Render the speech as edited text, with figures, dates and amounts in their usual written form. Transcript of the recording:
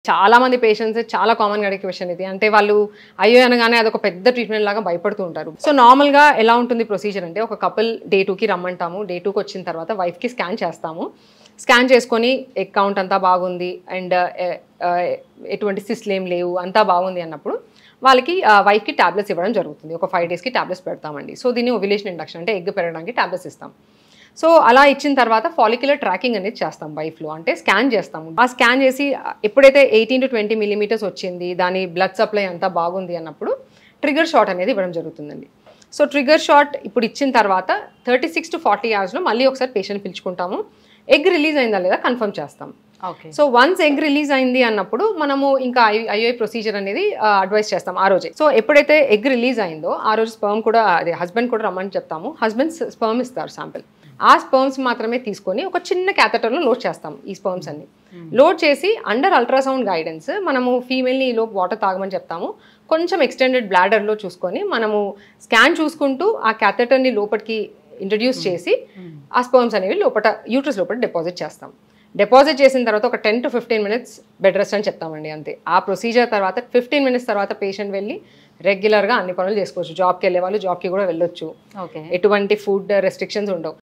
చాలా మంది పేషెంట్స్ చాలా కామన్గా అడిగే క్వశ్చన్ ఇది. అంటే వాళ్ళు అయ్యో అనగానే అదొక పెద్ద ట్రీట్మెంట్ లాగా భయపడుతూ ఉంటారు. సో నార్మల్గా ఎలా ఉంటుంది ప్రొసీజర్ అంటే ఒక కపుల్ డే 2కి రమ్మంటాము. డే 2కి వచ్చిన తర్వాత వైఫ్కి స్కాన్ చేస్తాము. స్కాన్ చేసుకొని ఎగ్ కౌంట్ అంతా బాగుంది అండ్ ఎటువంటి సిస్ట్లు ఏం లేవు అంతా బాగుంది అన్నప్పుడు వాళ్ళకి వైఫ్కి టాబ్లెట్స్ ఇవ్వడం జరుగుతుంది. ఒక 5 డేస్కి టాబ్లెట్స్ పెడతామండి. సో దీన్ని ఓవ్యులేషన్ ఇండక్షన్ అంటే ఎగ్ పెరగడానికి టాబ్లెట్స్ ఇస్తాం. సో అలా ఇచ్చిన తర్వాత ఫాలిక్యులర్ ట్రాకింగ్ అనేది చేస్తాం వైఫ్లో. అంటే స్కాన్ చేస్తాము. ఆ స్కాన్ చేసి ఎప్పుడైతే 18 to 20 మిల్లీమీటర్స్ వచ్చింది, దాని బ్లడ్ సప్లై అంతా బాగుంది అన్నప్పుడు ట్రిగర్ షాట్ అనేది ఇవ్వడం జరుగుతుందండి. సో ట్రిగర్ షాట్ ఇప్పుడు ఇచ్చిన తర్వాత 36 to 40 అవర్స్లో మళ్ళీ ఒకసారి పేషెంట్ పిలుచుకుంటాము. ఎగ్ రిలీజ్ అయిందా లేదా కన్ఫర్మ్ చేస్తాం. సో వన్స్ ఎగ్ రిలీజ్ అయింది అన్నప్పుడు మనము ఇంకా ఐఓఐ ప్రొసీజర్ అనేది అడ్వైస్ చేస్తాం ఆ రోజే. సో ఎప్పుడైతే ఎగ్ రిలీజ్ అయిందో ఆ రోజు స్పర్మ్ కూడా అదే హస్బెండ్ కూడా రమ్మని చెప్తాము. హస్బెండ్ స్పర్మ్ ఇస్తారు శాంపిల్. ఆ స్పర్మ్స్ మాత్రమే తీసుకొని ఒక చిన్న క్యాథెటర్లో లోడ్ చేస్తాం ఈ స్పర్మ్స్ అన్ని. లోడ్ చేసి అండర్ అల్ట్రాసౌండ్ గైడెన్స్ మనము ఫీమేల్ని ఈలోపు వాటర్ తాగమని చెప్తాము. కొంచెం ఎక్స్టెండెడ్ బ్లాడర్లో చూసుకొని మనము స్కాన్ చూసుకుంటూ ఆ క్యాథెటర్ని లోపలికి ఇంట్రడ్యూస్ చేసి ఆ స్పర్మ్స్ అనేవి లోపల యూట్రస్ లోపల డిపాజిట్ చేస్తాం. డిపాజిట్ చేసిన తర్వాత ఒక 10 to 15 minutes బెడ్ రెస్ట్ అని చెప్తామండి అంతే. ఆ ప్రొసీజర్ తర్వాత 15 minutes తర్వాత పేషెంట్ వెళ్ళి రెగ్యులర్గా అన్ని పనులు చేసుకోవచ్చు. జాబ్కి వెళ్ళే వాళ్ళు జాబ్కి కూడా వెళ్ళొచ్చు. ఎటువంటి ఫుడ్ రెస్ట్రిక్షన్స్ ఉండవు.